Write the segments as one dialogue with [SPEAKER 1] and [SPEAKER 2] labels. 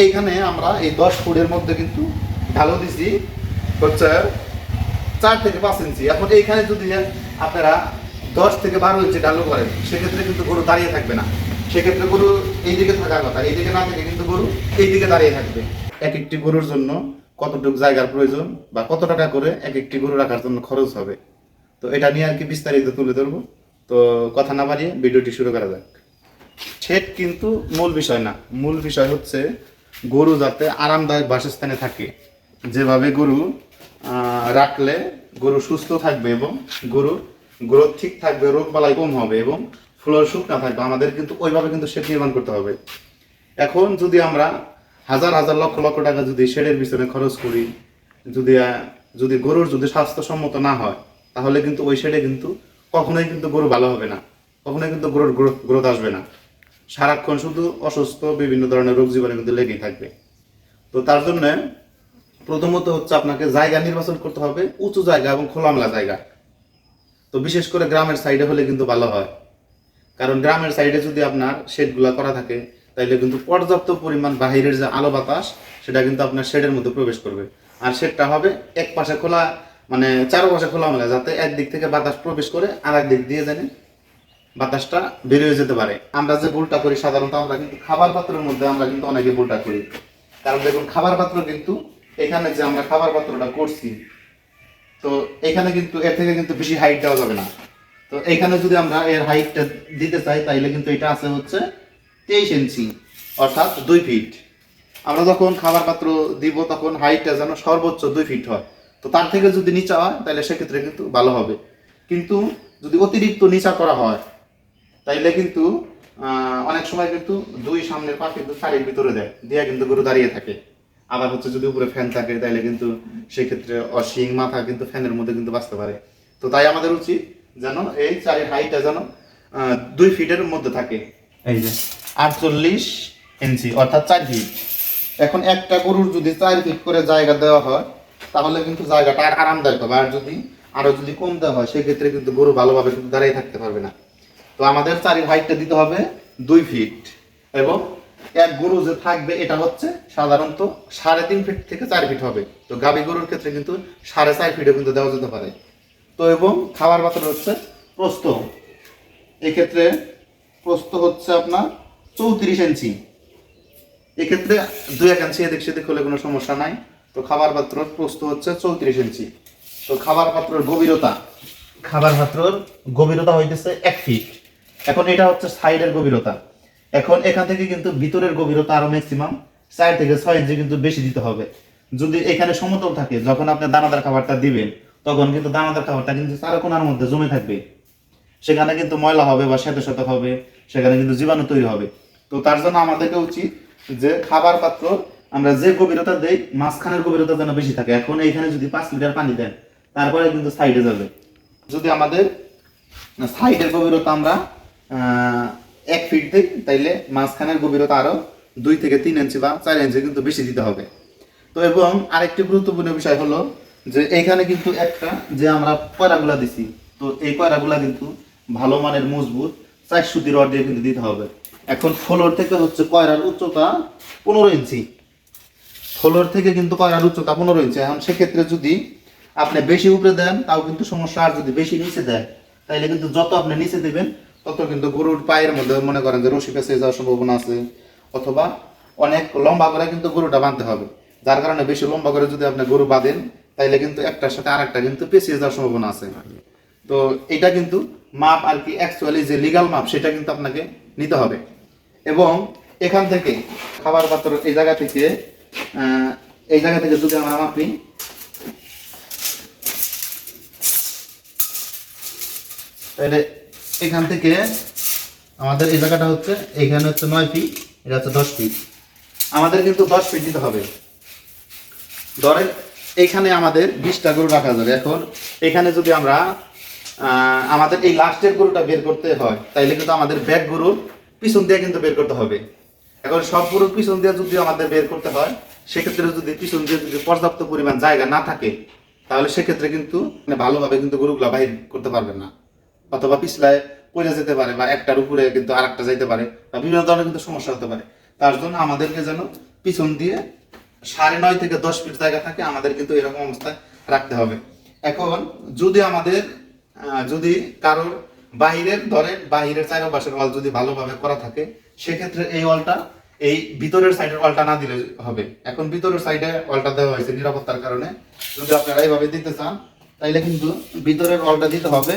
[SPEAKER 1] এইখানে আমরা এই 10 ফুটের মধ্যে কিন্তু ঢালু দিছি হচ্ছে 4 থেকে 5 ইঞ্চি। এখন এইখানে যদি আপনারা 10 থেকে 12 ইঞ্চি ঢালু করেন সেক্ষেত্রে কিন্তু গরু দাঁড়িয়ে থাকবে না, সেক্ষেত্রে গরু এইদিকে থাকার কথা, এইদিকে না থেকে কিন্তু গরু এইদিকে দাঁড়িয়ে থাকবে। এক একটি গরুর জন্য কতটুকু জায়গার প্রয়োজন বা কত টাকা করে এক একটি গরু রাখার জন্য খরচ হবে, তো এটা নিয়ে আর কি বিস্তারিত তুলে ধরবো। তো কথা না বাড়িয়ে ভিডিওটি শুরু করা যাক। শেড কিন্তু মূল বিষয় না, মূল বিষয় হচ্ছে গরু যাতে আরামদায়ক বাসস্থানে থাকে, যেভাবে গরু রাখলে গরু সুস্থ থাকবে এবং গরুর গ্রোথ ঠিক থাকবে, রোগ বালাই কম হবে এবং ফ্লোর শুকনা থাকবে, আমাদের কিন্তু ওইভাবে কিন্তু শেড নির্মাণ করতে হবে। এখন যদি আমরা হাজার হাজার লক্ষ লক্ষ টাকা যদি শেডের পিছনে খরচ করি, যদি গরুর যদি স্বাস্থ্যসম্মত না হয়, তাহলে কিন্তু ওই শেডে কিন্তু কখনোই কিন্তু গরু ভালো হবে না, কখনোই কিন্তু গরুর গ্রোথ আসবে না, সারাক্ষণ শুধু অসুস্থ বিভিন্ন ধরনের রোগ জীবাণু কিন্তু লেগেই থাকবে। তো তার জন্য প্রথমত হচ্ছে আপনাকে জায়গা নির্বাচন করতে হবে, উঁচু জায়গা এবং খোলামেলা জায়গা। তো বিশেষ করে গ্রামের সাইডে হলে কিন্তু ভালো হয়, কারণ গ্রামের সাইডে যদি আপনার শেডগুলা করা থাকে তাইলে কিন্তু পর্যাপ্ত পরিমাণ বাহিরের যে আলো বাতাস সেটা কিন্তু আপনার শেডের মধ্যে প্রবেশ করবে। আর শেডটা হবে এক পাশে খোলা, মানে চারপাশে খোলামেলা, যাতে একদিক থেকে বাতাস প্রবেশ করে আর এক দিক দিয়ে জানে বাতাসটা বেরিয়ে যেতে পারে। আমরা যে ভুলটা করি সাধারণত, আমরা কিন্তু খাবার পাত্রের মধ্যে আমরা কিন্তু অনেকে ভুলটা করি। কারণ দেখুন খাবার পাত্র কিন্তু এখানে যে আমরা খাবার পাত্রটা করছি, তো এখানে কিন্তু এর থেকে কিন্তু বেশি হাইট দেওয়া যাবে না। তো এখানে যদি আমরা এর হাইটটা দিতে চাই তাইলে কিন্তু এটা আছে হচ্ছে 23 ইঞ্চি অর্থাৎ 2 ফিট। আমরা যখন খাবার পাত্র দিব তখন হাইটটা যেন সর্বোচ্চ 2 ফিট হয়। তো তার থেকে যদি নিচা হয় তাহলে সেক্ষেত্রে কিন্তু ভালো হবে। কিন্তু যদি অতিরিক্ত নিচা করা হয় তাইলে কিন্তু অনেক সময় কিন্তু 2 সামনের পা কিন্তু 4-এর ভিতরে দেয়, দিয়ে কিন্তু গরু দাঁড়িয়ে থাকে। আবার হচ্ছে যদি উপরে ফ্যান থাকে তাইলে কিন্তু সেক্ষেত্রে শিং মাথা কিন্তু ফ্যানের মধ্যে কিন্তু বাঁচতে পারে। তো তাই আমাদের উচিত যেন এই 4-এর হাইটটা যেন 2 ফিটের মধ্যে থাকে। এই যে 48 ইঞ্চি অর্থাৎ 4 ফিট। এখন একটা গরুর যদি 4 ফিট করে জায়গা দেওয়া হয় তাহলে কিন্তু জায়গাটা আর আরামদায়ক হবে। আর যদি আরো যদি কম দেওয়া হয় সেক্ষেত্রে কিন্তু গরু ভালোভাবে কিন্তু দাঁড়িয়ে থাকতে পারবে না। তো আমাদের 4-এর হাইটটা দিতে হবে 2 ফিট এবং এক গরু যে থাকবে এটা হচ্ছে সাধারণত 3.5 ফিট থেকে 4 ফিট হবে। তো গাভী গরুর ক্ষেত্রে কিন্তু 4.5 ফিটও কিন্তু দেওয়া যেতে পারে। তো এবং খাবার পাত্র হচ্ছে প্রস্থ, এক্ষেত্রে প্রস্থ হচ্ছে আপনার 34 ইঞ্চি। এক্ষেত্রে 2-1 ইঞ্চি এদিক সেদিক হলে কোনো সমস্যা নাই। তো খাবার পাত্রর প্রস্থ হচ্ছে 34 ইঞ্চি। তো খাবার পাত্রের গভীরতা হইতেছে 1 ফিট। এখন এটা হচ্ছে সাইডের গভীরতা। এখন এখান থেকে কিন্তু ভিতরের গভীরতা আরো ম্যাক্সিমাম 4 থেকে 6 ইঞ্চি কিন্তু বেশি দিতে হবে। যদি এখানে সমতল থাকে, যখন আপনি দানাদার খাবারটা দিবেন তখন কিন্তু দানাদার খাবারটা কিন্তু চারকোনার মধ্যে জমে থাকবে, সেখানে কিন্তু ময়লা হবে বা শ্বেত হবে, সেখানে কিন্তু জীবাণু তৈরি হবে। তো তার জন্য আমাদেরকে উচিত যে খাবার পাত্র আমরা যে গভীরতা দেই মাঝখানের গভীরতা যেন বেশি থাকে। এখন এইখানে যদি 5 লিটার পানি দেন তারপরে কিন্তু সাইডে যাবে। যদি আমাদের সাইডের গভীরতা আমরা 1 ফিট দিই তাইলে মাঝখানের গভীরতা আরো 2 থেকে 3 ইঞ্চি বা 4 ইঞ্চি কিন্তু বেশি দিতে হবে। তো এবং আরেকটি গুরুত্বপূর্ণ বিষয় হলো যে এইখানে কিন্তু একটা যে আমরা কয়রাগুলা দিছি, তো এই কয়রাগুলা কিন্তু ভালো মানের মজবুত 4 সুতি রড দিয়ে কিন্তু দিতে হবে। এখন ফ্লোর থেকে হচ্ছে কয়রার উচ্চতা 15 ইঞ্চি, ফ্লোর থেকে কিন্তু কয়রার উচ্চতা 15 ইঞ্চি। এখন সেক্ষেত্রে যদি আপনি বেশি উপরে দেন তাও কিন্তু সমস্যা, আর যদি বেশি নিচে দেন তাইলে কিন্তু যত আপনি নিচে দেবেন তত কিন্তু গরুর পায়ের মধ্যে মনে করেন যে রশি পেঁচে যাওয়ার সম্ভাবনা আছে, অথবা অনেক লম্বা করে কিন্তু গরুটা বাঁধতে হবে, যার কারণে বেশি লম্বা করে যদি আপনি গরু বাঁধেন তাইলে কিন্তু একটার সাথে আরেকটা কিন্তু পেঁচিয়ে যাওয়ার সম্ভাবনা আছে। তো এটা কিন্তু মাপ আর কি, অ্যাকচুয়ালি যে লিগাল মাপ সেটা কিন্তু আপনাকে নিতে হবে। এবং এখান থেকে খাবার পাত্র এই জায়গা থেকে যদি আমরা মাপি, তাহলে এখান থেকে আমাদের এই জায়গাটা হচ্ছে, এখানে হচ্ছে 9 ফিট, এটা হচ্ছে 10 ফিট। আমাদের কিন্তু 10 ফিট দিতে হবে। ধরেন এইখানে আমাদের 20টা গরু রাখা যাবে। এখন এখানে যদি আমরা আমাদের এই লাস্টের গরুটা বের করতে হয় তাইলে কিন্তু আমাদের ব্যাক গরুর পিছন দিয়ে কিন্তু বের করতে হবে। এখন সব গরুর পিছন দিয়ে যদি আমাদের বের করতে হয় সেক্ষেত্রে যদি পিছন দিয়ে যদি পর্যাপ্ত পরিমাণ জায়গা না থাকে তাহলে সেক্ষেত্রে কিন্তু ভালোভাবে কিন্তু গরুগুলা বাহির করতে পারবেন না, অথবা পিছলায় পড়ে যেতে পারে বা একটার উপরে কিন্তু আরেকটা যাইতে পারে বা বিভিন্ন ধরনের কিন্তু সমস্যা হতে পারে। তার জন্য আমাদেরকে যেন পিছন দিয়ে 9.5 থেকে 10 ফিট জায়গা থাকে, আমাদের কিন্তু এরকম অবস্থায় রাখতে হবে। এখন যদি আমাদের যদি কারোর বাহিরের চারপাশের ওয়াল যদি ভালোভাবে করা থাকে, সেক্ষেত্রে এই ওয়ালটা এই ভিতরের সাইডের ওয়ালটা না দিলে হবে। এখন ভিতরের সাইডে ওয়ালটা দেওয়া হয়েছে নিরাপত্তার কারণে। যদি আপনারা এইভাবে দিতে চান তাইলে কিন্তু ভিতরের ওয়ালটা দিতে হবে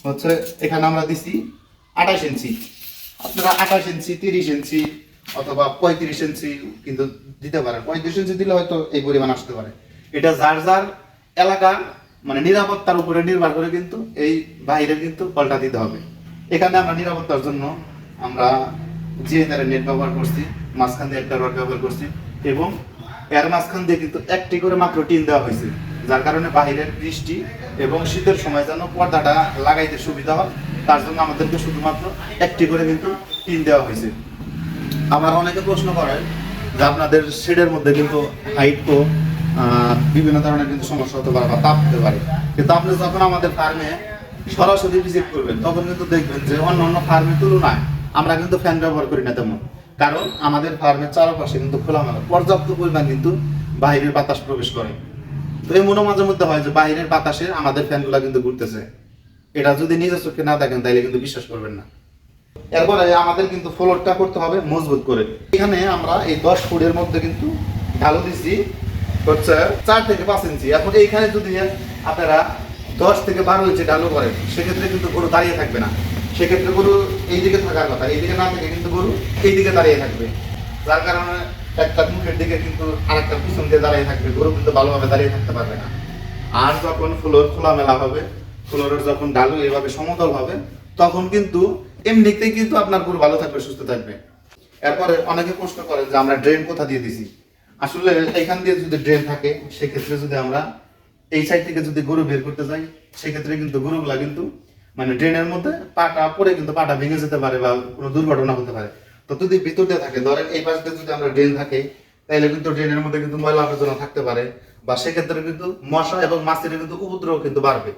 [SPEAKER 1] হচ্ছে, এখানে আমরা দিছি 28 ইঞ্চি। আপনারা 28 ইঞ্চি, 30 ইঞ্চি অথবা 35 ইঞ্চি কিন্তু দিতে পারেন। 35 ইঞ্চি দিলে হয়তো এই পরিমাণ আসতে পারে। এটা যার যার এলাকা মানে নিরাপত্তার উপরে নির্ভর করে কিন্তু এই বাইরের কিন্তু পাল্টা দিতে হবে। এখানে আমরা নিরাপত্তার জন্য আমরা জিএনআর নেট ব্যবহার করছি, মাঝখান দিয়ে একটা রড ব্যবহার করছি এবং এর মাঝখান দিয়ে কিন্তু একটি করে মাত্র টিন দেওয়া হয়েছে, যার কারণে বাইরের বৃষ্টি এবং শীতের সময় যেন পর্দাটা লাগাইতে সুবিধা হয়, তার জন্য আমাদেরকে শুধুমাত্র একটি করে কিন্তু টিন দেওয়া হয়েছে। আবার অনেকে প্রশ্ন করে যে আপনাদের শেডের মধ্যে কিন্তু হাইট তো বিভিন্ন ধরনের কিন্তু সমস্যা হতে পারে বা তাপ হতে পারে, কিন্তু আপনি যখন আমাদের ফার্মে সরাসরি ভিজিট করবেন তখন কিন্তু দেখবেন যে অন্য ফার্মের তুলনায় আমরা কিন্তু ফ্যান ব্যবহার করি না তেমন, কারণ আমাদের ফার্মের চারপাশে কিন্তু খোলামেলা পর্যাপ্ত পরিমাণ কিন্তু বাইরের বাতাস প্রবেশ করে। তো এই মাঝে মধ্যে হয় যে বাইরের বাতাসে আমাদের ফ্যানগুলো কিন্তু ঘুরতেছে, এটা যদি নিজের চোখে না দেখেন তাইলে কিন্তু বিশ্বাস করবেন না। এরপরে আমাদের কিন্তু ফ্লোরটা করতে হবে মজবুত করে। এখানে আমরা এই 10 ফুটের মধ্যে কিন্তু ঢালু দিছি হচ্ছে 4 থেকে 5 ইঞ্চি। এখন এইখানে যদি আপনারা 10 থেকে 12 ইঞ্চি ঢালু করেন, সেক্ষেত্রে কিন্তু গরু দাঁড়িয়ে থাকবে না। সেক্ষেত্রে গরু এই দিকে থাকার কথা, এই দিকে না থেকে কিন্তু গরু এই দিকে দাঁড়িয়ে থাকবে, যার কারণে একটা মুখের দিকে কিন্তু আরেকটা পিছন দিয়ে দাঁড়িয়ে থাকবে, গরু কিন্তু ভালোভাবে দাঁড়িয়ে থাকতে পারবে না। আর যখন ফ্লোর খোলামেলা হবে, ফ্লোরের যখন ঢালু এভাবে সমতল হবে, তখন কিন্তু এমনিতেই কিন্তু আপনার গরু ভালো থাকবে, সুস্থ থাকবে। এরপরে অনেকে প্রশ্ন করে যে আমরা ড্রেন কোথা দিয়ে দিছি। আসলে এখান দিয়ে যদি ড্রেন থাকে, সেক্ষেত্রে যদি আমরা এই সাইড থেকে যদি গরু বের করতে যাই, সেক্ষেত্রে কিন্তু গরুগুলা কিন্তু মানে ড্রেনের মধ্যে পাটা পরে কিন্তু পাটা ভেঙে যেতে পারে বা কোনো দুর্ঘটনা হতে পারে। তো যদি ভিতর দিয়ে থাকে, ধরেন এই পাশ দিয়ে যদি আমরা ড্রেন থাকে, তাহলে কিন্তু ড্রেনের মধ্যে কিন্তু ময়লা আবর্জনা থাকতে পারে, বা সেক্ষেত্রে কিন্তু মশা এবং মাছির কিন্তু উপদ্রব কিন্তু বাড়বে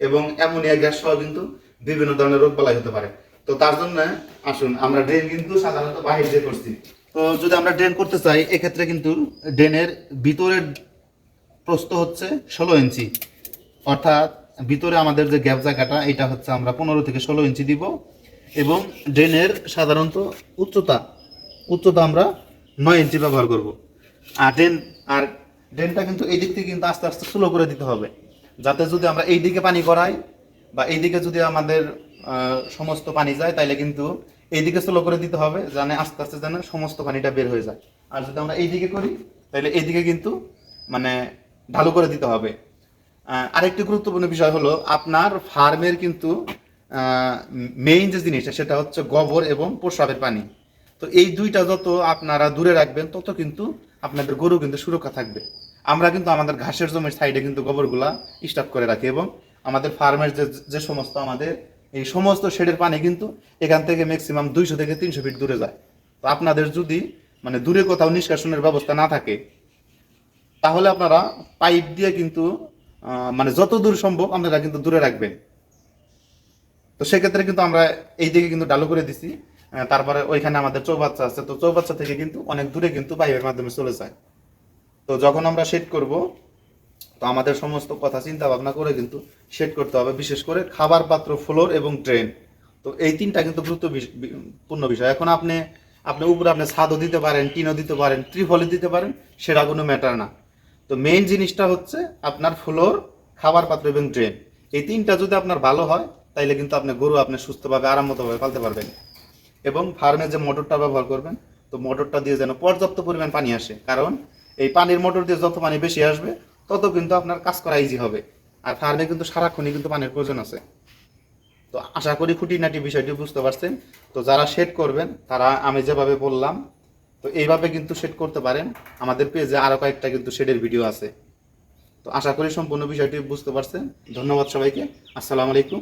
[SPEAKER 1] এবং অ্যামোনিয়া গ্যাস সহ কিন্তু বিভিন্ন ধরনের রোগ বালাই হতে পারে। তো তার জন্য আসুন আমরা ড্রেন কিন্তু সাধারণত বাহির দিয়ে করছি। তো যদি আমরা ড্রেন করতে চাই, এক্ষেত্রে কিন্তু ড্রেনের ভিতরের প্রস্থ হচ্ছে 16 ইঞ্চি, অর্থাৎ ভিতরে আমাদের যে গ্যাপ জায়গাটা এটা হচ্ছে আমরা 15 থেকে 16 ইঞ্চি দিব। এবং ড্রেনের সাধারণত উচ্চতা আমরা 9 ইঞ্চি ব্যবহার করব। আর ড্রেনটা কিন্তু এই দিক থেকে কিন্তু আস্তে আস্তে স্লো করে দিতে হবে, যাতে যদি আমরা এই দিকে পানি করাই বা এই দিকে যদি আমাদের সমস্ত পানি যায়, তাইলে কিন্তু এই দিকে স্লো করে দিতে হবে, যেন আস্তে আস্তে যেন সমস্ত পানিটা বের হয়ে যায়। আর যদি আমরা এই দিকে করি, তাহলে এই দিকে কিন্তু মানে ঢালু করে দিতে হবে। আরেকটি গুরুত্বপূর্ণ বিষয় হলো আপনার ফার্মের কিন্তু মেইন যে জিনিসটা সেটা হচ্ছে গোবর এবং প্রস্রাবের পানি। তো এই দুইটা যত আপনারা দূরে রাখবেন, তত কিন্তু আপনাদের গরু কিন্তু সুরক্ষা থাকবে। আমরা কিন্তু আমাদের ঘাসের জমির সাইডে কিন্তু গোবরগুলা স্টক করে রাখি এবং আমাদের ফার্মের যে সমস্ত আমাদের এই সমস্ত শেডের পানি কিন্তু এখান থেকে ম্যাক্সিমাম 200 থেকে 300 ফিট দূরে যায়। তো আপনাদের যদি মানে দূরে কোথাও নিষ্কাশনের ব্যবস্থা না থাকে, তাহলে আপনারা পাইপ দিয়ে কিন্তু মানে যত দূর সম্ভব আপনারা কিন্তু দূরে রাখবেন। তো সেক্ষেত্রে কিন্তু আমরা এই দিকে কিন্তু ঢালু করে দিছি। তারপরে ওইখানে আমাদের চৌবাচ্চা আছে, তো চৌবাচ্চা থেকে কিন্তু অনেক দূরে কিন্তু পাইপের মাধ্যমে চলে যায়। তো যখন আমরা সেট করব, তো আমাদের সমস্ত কথা চিন্তা ভাবনা করে কিন্তু সেট করতে হবে, বিশেষ করে খাবার পাত্র, ফ্লোর এবং ড্রেন। তো এই তিনটা কিন্তু গুরুত্বপূর্ণ বিষয়। এখন আপনি উপরে আপনি ছাদও দিতে পারেন, টিনও দিতে পারেন, ত্রিফলও দিতে পারেন, সেটা কোনো ম্যাটার না। তো মেইন জিনিসটা হচ্ছে আপনার ফ্লোর, খাবার পাত্র এবং ড্রেন। এই তিনটা যদি আপনার ভালো হয়, তাইলে কিন্তু আপনি গরু আপনি সুস্থভাবে আরামমতভাবে পালতে পারবেন। এবং ফার্মে যে মোটরটা ব্যবহার করবেন, তো মোটরটা দিয়ে যেন পর্যাপ্ত পরিমাণ পানি আসে, কারণ এই পানির মোটর দিয়ে যত পানি বেশি আসবে, তত কিন্তু আপনার কাজ করা ইজি হবে। আর ফার্মে কিন্তু সারাক্ষণই কিন্তু পানির প্রয়োজন আছে। তো আশা করি খুঁটিনাটি বিষয়টি বুঝতে পারছেন। তো যারা সেট করবেন, তারা আমি যেভাবে বললাম, তো এইভাবে কিন্তু সেট করতে পারেন। আমাদের পেজে আরও কয়েকটা কিন্তু শেডের ভিডিও আছে। তো আশা করি সম্পূর্ণ বিষয়টি বুঝতে পারছেন। ধন্যবাদ সবাইকে। আসসালামু আলাইকুম।